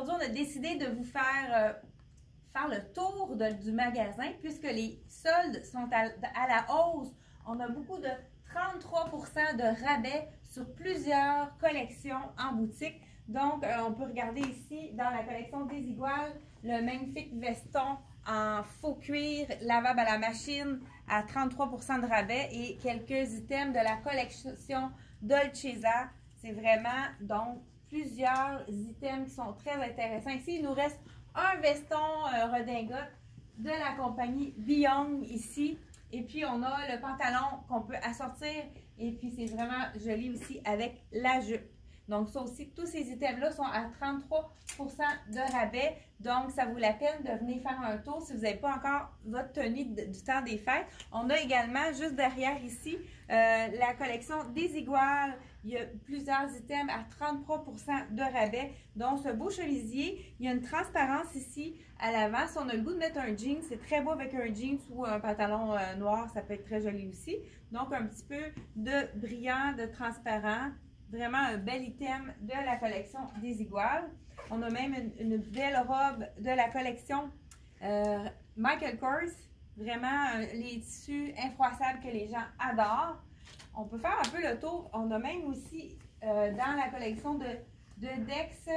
aujourd'hui, on a décidé de vous faire le tour du magasin puisque les soldes sont à la hausse. On a beaucoup de 33% de rabais sur plusieurs collections en boutique. Donc, on peut regarder ici dans la collection Desigual le magnifique veston en faux cuir lavable à la machine à 33% de rabais et quelques items de la collection Dolcezza. C'est vraiment donc plusieurs items qui sont très intéressants. Ici, il nous reste un veston redingote de la compagnie Beyond ici. Et puis, on a le pantalon qu'on peut assortir. Et puis, c'est vraiment joli aussi avec la jupe. Donc, ça aussi, tous ces items-là sont à 33% de rabais. Donc, ça vaut la peine de venir faire un tour si vous n'avez pas encore votre tenue du temps des fêtes. On a également, juste derrière ici, la collection Desigual. Il y a plusieurs items à 33% de rabais. Donc, ce beau chemisier, il y a une transparence ici à l'avant. Si on a le goût de mettre un jean, c'est très beau avec un jean ou un pantalon noir. Ça peut être très joli aussi. Donc, un petit peu de brillant, de transparent. Vraiment un bel item de la collection Desigual. On a même une belle robe de la collection Michael Kors. Vraiment les tissus infroissables que les gens adorent. On peut faire un peu le tour. On a même aussi dans la collection de Dex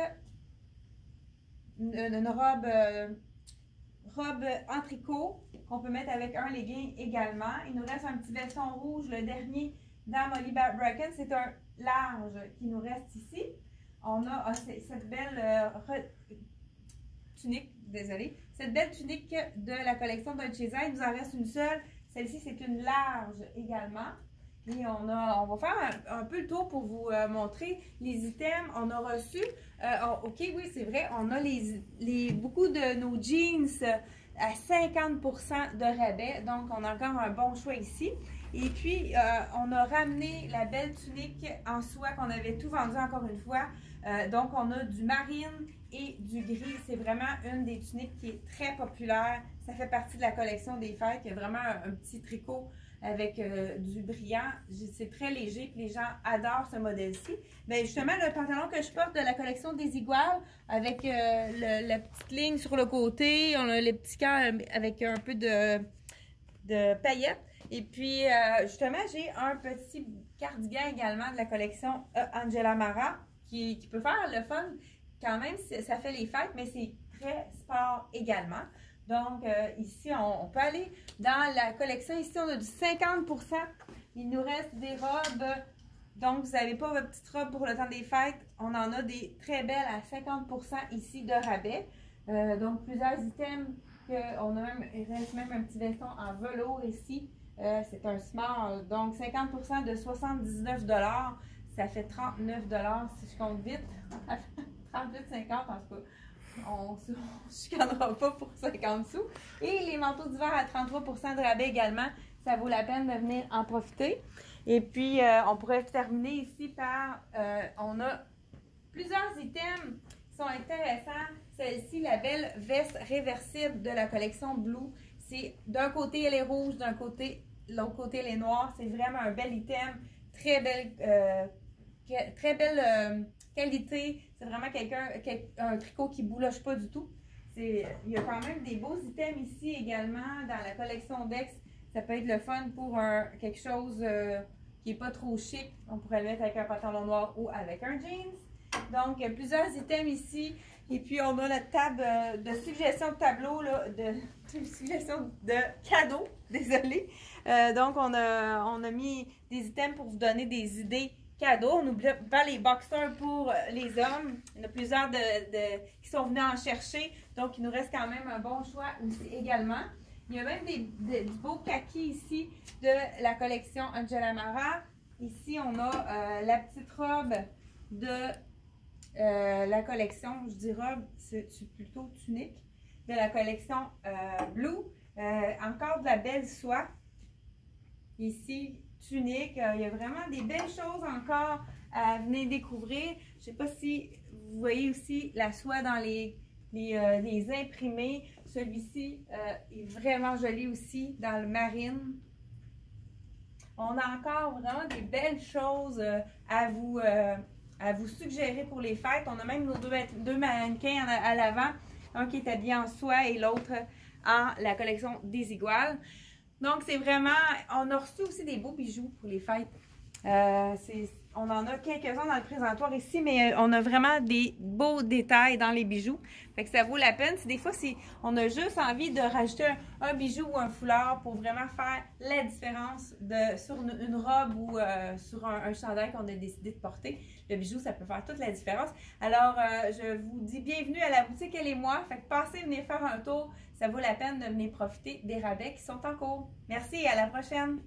une robe en tricot qu'on peut mettre avec un legging également. Il nous reste un petit veston rouge, le dernier dans Molly Bracken. C'est un large qui nous reste ici. On a cette belle tunique, désolée, cette belle tunique de la collection Dolcezza. Il nous en reste une seule. Celle-ci, c'est une large également. Et on va faire un peu le tour pour vous montrer les items. On a reçu, ok, oui, c'est vrai, on a beaucoup de nos jeans à 50% de rabais. Donc, on a encore un bon choix ici. Et puis, on a ramené la belle tunique en soie qu'on avait tout vendu encore une fois. Donc, on a du marine et du gris. C'est vraiment une des tuniques qui est très populaire. Ça fait partie de la collection des fêtes. Il y a vraiment un petit tricot avec du brillant. C'est très léger et les gens adorent ce modèle-ci. Mais justement, le pantalon que je porte de la collection Desigual avec la petite ligne sur le côté, on a les petits cœurs avec un peu de paillettes. Et puis, justement, j'ai un petit cardigan également de la collection Angela Mara qui peut faire le fun quand même. Ça fait les fêtes, mais c'est très sport également. Donc, ici, on peut aller dans la collection. Ici, on a du 50%. Il nous reste des robes. Donc, vous n'avez pas votre petite robe pour le temps des fêtes. On en a des très belles à 50% ici de rabais. Donc, plusieurs items. Il reste même un petit veston en velours ici. C'est un small. Donc, 50% de 79 $. Ça fait 39 $ si je compte vite. 38,50 en tout cas. On ne se chicanera pas pour 50 sous. Et les manteaux d'hiver à 33% de rabais également. Ça vaut la peine de venir en profiter. Et puis, on pourrait terminer ici par... on a plusieurs items qui sont intéressants. Celle-ci, la belle veste réversible de la collection Blue. C'est d'un côté, elle est rouge, d'un côté, l'autre côté, elle est noire. C'est vraiment un bel item. Très belle qualité. C'est vraiment un tricot qui ne bouloche pas du tout. Il y a quand même des beaux items ici également dans la collection Dex. Ça peut être le fun pour quelque chose qui n'est pas trop chic. On pourrait le mettre avec un pantalon noir ou avec un jeans. Donc, plusieurs items ici. Et puis, on a notre table de suggestions de tableaux, là, de suggestions de cadeaux. Désolée. Donc, on a mis des items pour vous donner des idées cadeaux. On n'oublie pas les boxers pour les hommes. Il y en a plusieurs qui sont venus en chercher. Donc, il nous reste quand même un bon choix aussi également. Il y a même du beau kaki ici de la collection Angela Mara. Ici, on a la petite robe de la collection, je dis robe, c'est plutôt tunique, de la collection Blue. Encore de la belle soie. Ici, tunique. Il y a vraiment des belles choses encore à venir découvrir. Je ne sais pas si vous voyez aussi la soie dans les imprimés. Celui-ci est vraiment joli aussi dans le marine. On a encore vraiment des belles choses à vous à vous suggérer pour les fêtes. On a même nos deux mannequins à l'avant, un qui est habillé en soie et l'autre en la collection des iguales. Donc, c'est vraiment... On a reçu aussi des beaux bijoux pour les fêtes. On en a quelques-uns dans le présentoir ici, mais on a vraiment des beaux détails dans les bijoux. Fait que ça vaut la peine. Des fois, on a juste envie de rajouter un bijou ou un foulard pour vraiment faire la différence sur une robe ou sur un chandail qu'on a décidé de porter. Le bijou, ça peut faire toute la différence. Alors, je vous dis bienvenue à la boutique Elle et moi. Fait que passez, venez faire un tour. Ça vaut la peine de venir profiter des rabais qui sont en cours. Merci et à la prochaine!